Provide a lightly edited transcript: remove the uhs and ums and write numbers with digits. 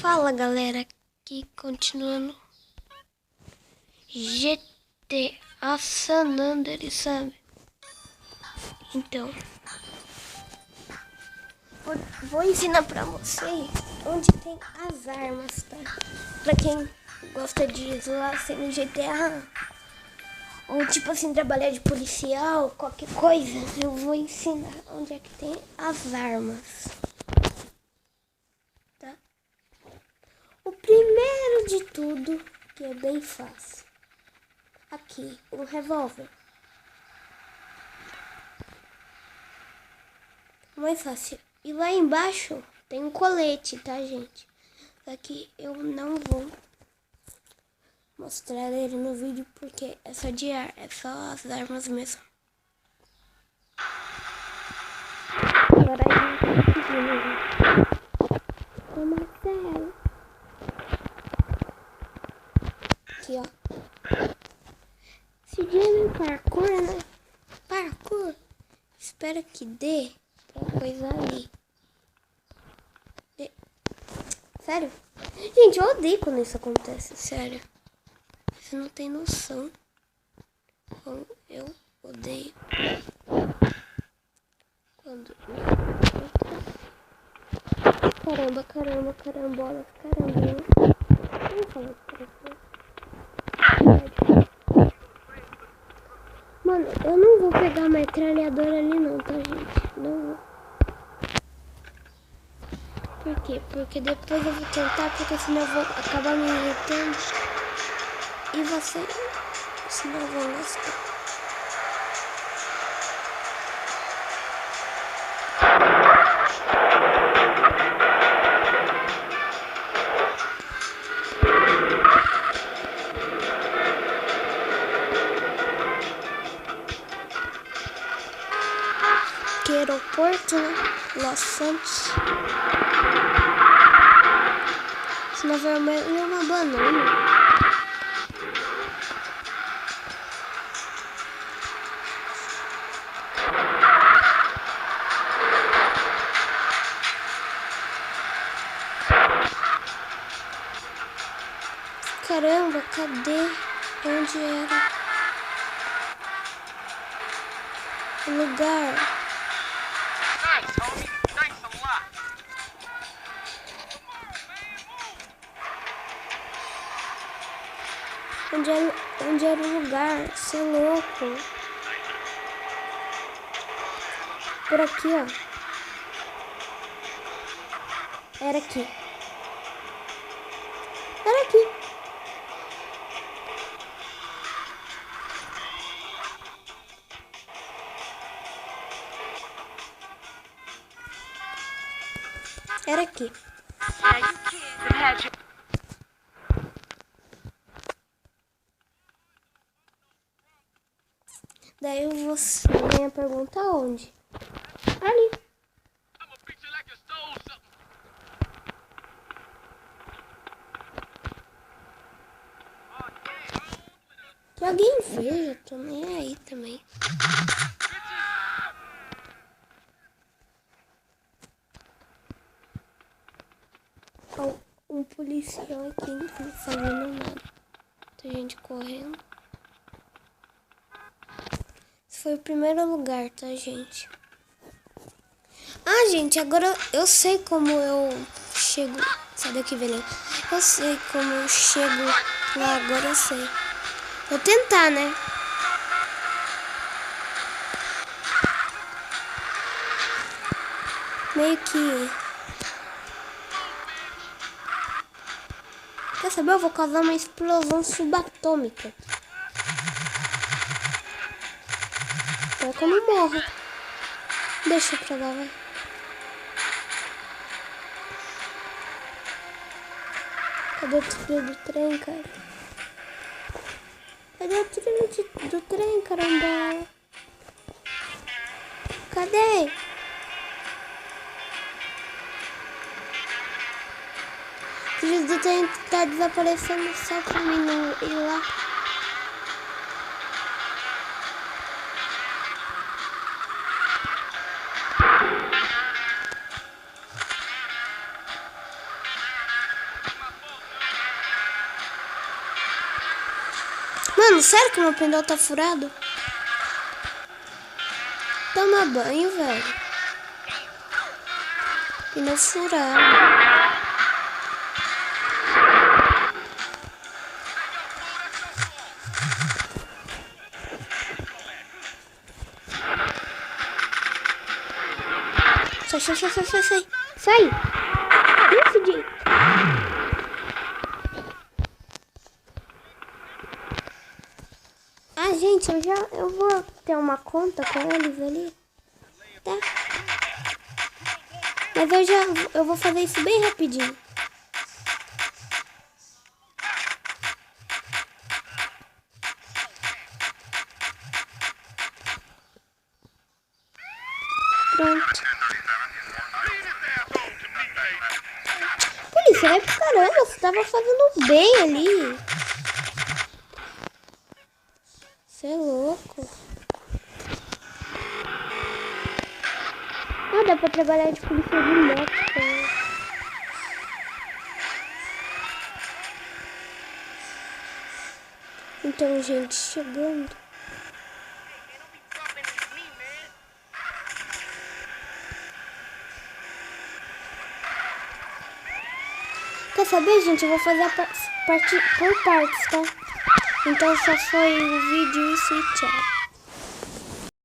Fala galera, aqui continuando GTA San Andreas, sabe? Então, vou ensinar pra vocês onde tem as armas, tá? Pra quem gosta de ir lá no GTA, ou tipo assim, trabalhar de policial, qualquer coisa, eu vou ensinar onde é que tem as armas. O primeiro de tudo, que é bem fácil, aqui, o revólver. Mais fácil. E lá embaixo tem um colete, tá, gente? Aqui eu não vou mostrar ele no vídeo porque é só de ar, é só as armas mesmo. Agora a gente vai seguir, né, gente? Toma sério. Aqui, ó. Se o dia é parkour, né? Parkour. Espero que dê pra coisa ali. Sério? Gente, eu odeio quando isso acontece, sério. Você não tem noção. Eu odeio. Quando caramba, carambolas, caramba. Vamos falar pra você. Mano, eu não vou pegar a metralhadora ali não, tá, gente? Não vou. Por quê? Porque depois eu vou tentar, porque senão eu vou acabar me irritando. E você, senão eu vou lascar. Que aeroporto, né? Los Santos. Senão vai uma banana. Caramba, cadê? Onde era o lugar? Onde era o lugar? Você é louco. Por aqui, ó. Era aqui. Era aqui. Era aqui. Daí você vem a pergunta onde? Ali. Que alguém veja, tô nem aí também. Ó, um policial aqui não tá fazendo nada. Tem gente correndo. Esse foi o primeiro lugar, tá, gente? Ah, gente, agora eu sei como eu chego. Sai daqui, velho. Eu sei como eu chego lá, agora eu sei. Vou tentar, né? Meio que... Quer saber? Eu vou causar uma explosão subatômica. Será que eu não morro? Deixa pra lá, vai. Cadê o trilho do trem, cara? Cadê o trilho do trem, caramba? Cadê? O trilho do trem tá desaparecendo só pra mim não ir lá. Mano, sério que o meu pneu tá furado? Toma banho, velho. Pneu furado. Sai. Sai. Isso, Jay. Ah, gente, eu vou ter uma conta com eles ali. Tá? Mas eu vou fazer isso bem rapidinho. Pronto. Polícia, vai pro caramba, você tava fazendo bem ali. Você é louco. Ah, dá pra trabalhar de polícia de moto também. Então, gente, chegando. Quer saber, gente? Eu vou fazer a parte por partes, tá? Então só foi o vídeo, isso e tchau.